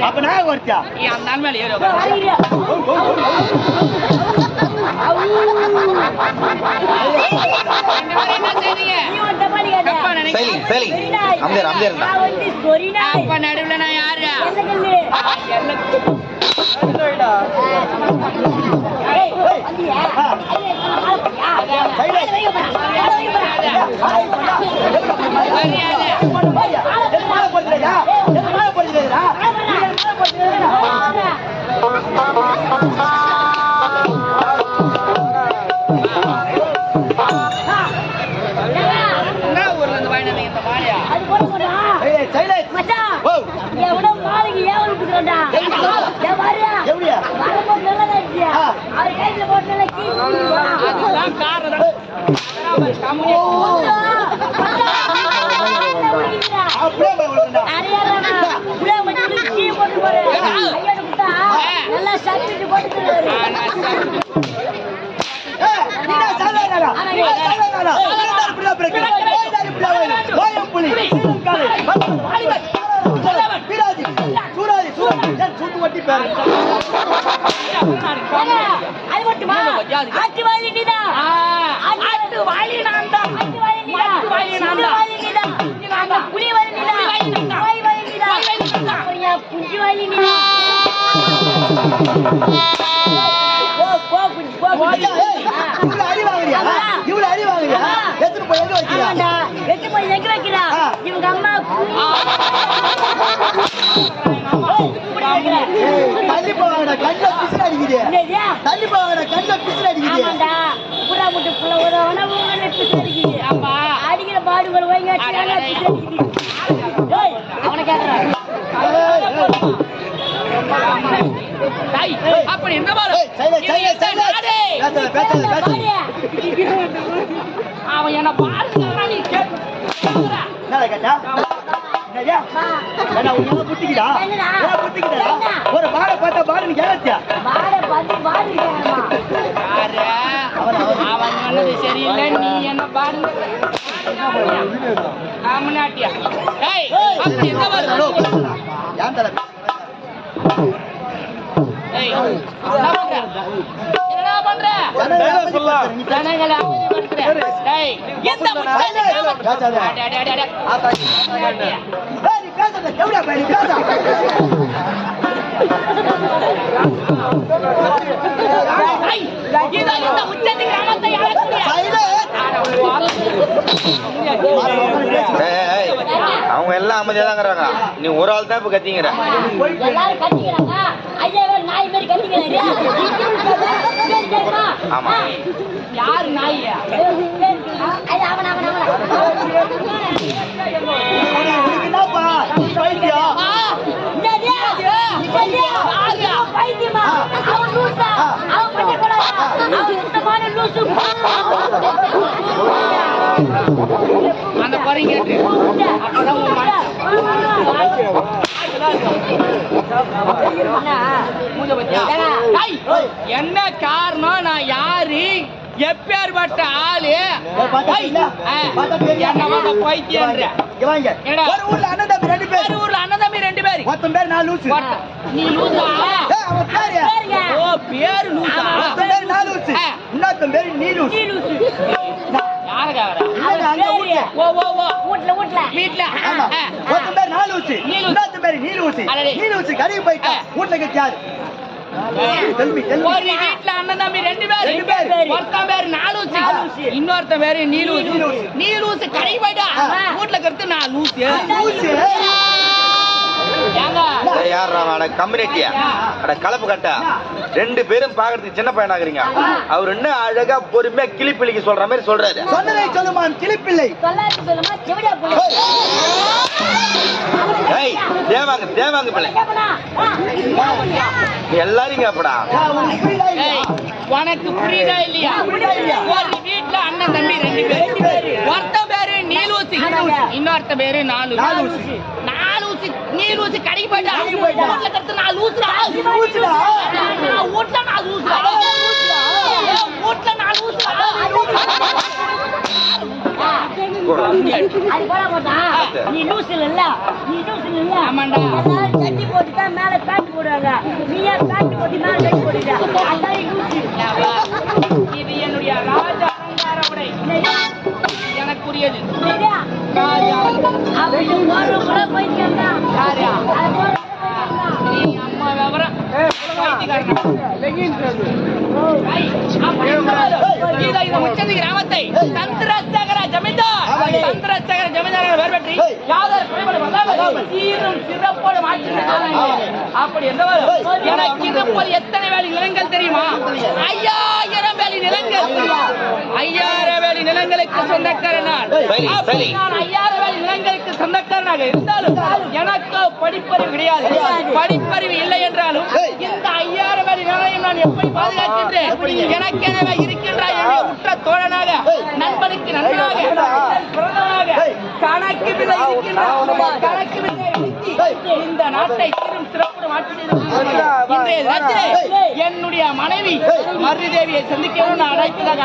அப்ப நான் வரச்சா அந்த மேல ஏறு நடுவுல நான் யாரு அடிக்கிற பாடுகள் அப்படி என்ன அவன் என்ன பாருங்க ஒரு பாட பார்த்தா பாடு கேட்சியா அவன் சொன்னது சரியில்லை நீ என்ன பாடு காமநாட்டியா என்ன பண்ற ஜனங்களை அவங்க எல்லாம் அமைதியா தான் இருக்கிறாங்க. நீ ஒரு ஆள் தான் இப்ப கத்திங்கிற. ஆமா யாரு நாயா அந்த பறீங்க என்ன காரணம்? நான் யாரு, எப்பேற்பட்ட ஆளு, என்ன பைத்தியம் இங்க வாங்க. என்னடா? ஒரு ஊர்ல அண்ணன் தம்பி 2 பேர். ஒரு ஊர்ல அண்ணன் தம்பி 2 பேர். ஒருத்தன் பேர் நான் லூசு. நீ லூசா? ஏய், அவன் பேரு. ஓ, பேரு லூசா? ஒருத்தன் பேர் நான் லூசு. இன்னொருத்தன் பேர் நீ லூசு. யாருக்கா வர? அங்க ஊர்ல. ஓ ஓ ஓ, வீட்ல. ஆமா. ஒருத்தன் பேர் நான் லூசு. இன்னொருத்தன் பேர் நீ லூசு. நீ லூசு கடைக்கு போயிட்டா. வீட்ல கெச்சாரு. தெல்மி ஒரு வீட்ல அண்ணன் தம்பி 2 பேர். ஒருத்தன் பேரு நாலூசி, இன்னொருத்தன் பேரு நீலூசி. நீலூசி கடை போயிட்டா வீட்ல கருத்து நான் லூசி. யார் கம்யூனிட்டியா அட கலப்பு கட்டா 2 பேரும் பாக்குறதுக்கு சின்ன பையனாகிறீங்க. அவர் என்ன அழகா பொறுமையா கிளிப்பிள்ளைக்கு சொல்ற மாதிரி சொல்றாரு. சொன்னதை சொல்லுமா கிளிப்பிள்ளை. தேவாங்க பிள்ளை எல்லாரும் கேப்படா. உனக்கு புரியுதா இல்லையா? ஒரு வீட்ல அண்ணன் தம்பி 2 பேர். ஒருத்த பேரு நீலூசி, இன்னொருத்த பேரு நாலூசி. நீலூசி கடைக்கு போயிட்டா வீட்ல கத்து நான் லூசுடா. வீட்ல நான் லூசுடா. வீட்ல நான் லூசுடா. நீ லூசுல இல்ல, நீ லூசுல இல்ல. ஆமாண்டா. எல்லாரும் கட்டி போட்டுட்டா மேல பேண்ட் போடுவாங்க. நீ ஏன் பேண்ட் போட்டு மேல கட்டி போட்டுட்ட? அதான் லூசு. இது என்னுடைய ராஜ அலங்கார உடை. எனக்குரியது ராஜா அப்படி ஒரு முறை போயிட்டாங்க. யாரா? அது போற நீ அம்மா விவரம் முச்சந்தி கிராமத்தை சந்திரசேகர ஜமீன்தார் வேறு பற்றி சீரும் சிறப்போடு மாற்றி அப்படி என்றவர் எனக்கு இருப்பது எத்தனை வேலி நிலங்கள் தெரியுமா? 5000 வேலி நிலங்கள். 5000 வேலி நிலங்களுக்கு சொந்தக்காரன் நான். 5000 வேலி நிலங்களுக்கு சொந்தக்காரனாக இருந்தாலும் எனக்கு படிப்பறிவு கிடையாது. படிப்பறிவு இல்லை என்றாலும் இந்த 5000 வேலி நிலையம் நான் எப்படி பாதுகாக்கின்றேன்? எனக்கெனவே இருக்கின்ற என்னுடைய உற்ற தோழனாக, நண்பனுக்கு நண்பனாக, பிறந்தவனாக கணக்கு விலை இருக்கின்ற கணக்கு விலை இந்த நாட்டை சீரும் சிறப்பு இன்றைய தினத்திலே என்னுடைய மனைவி மருதேவியை சந்திக்கணும் நான் அழைப்பதாக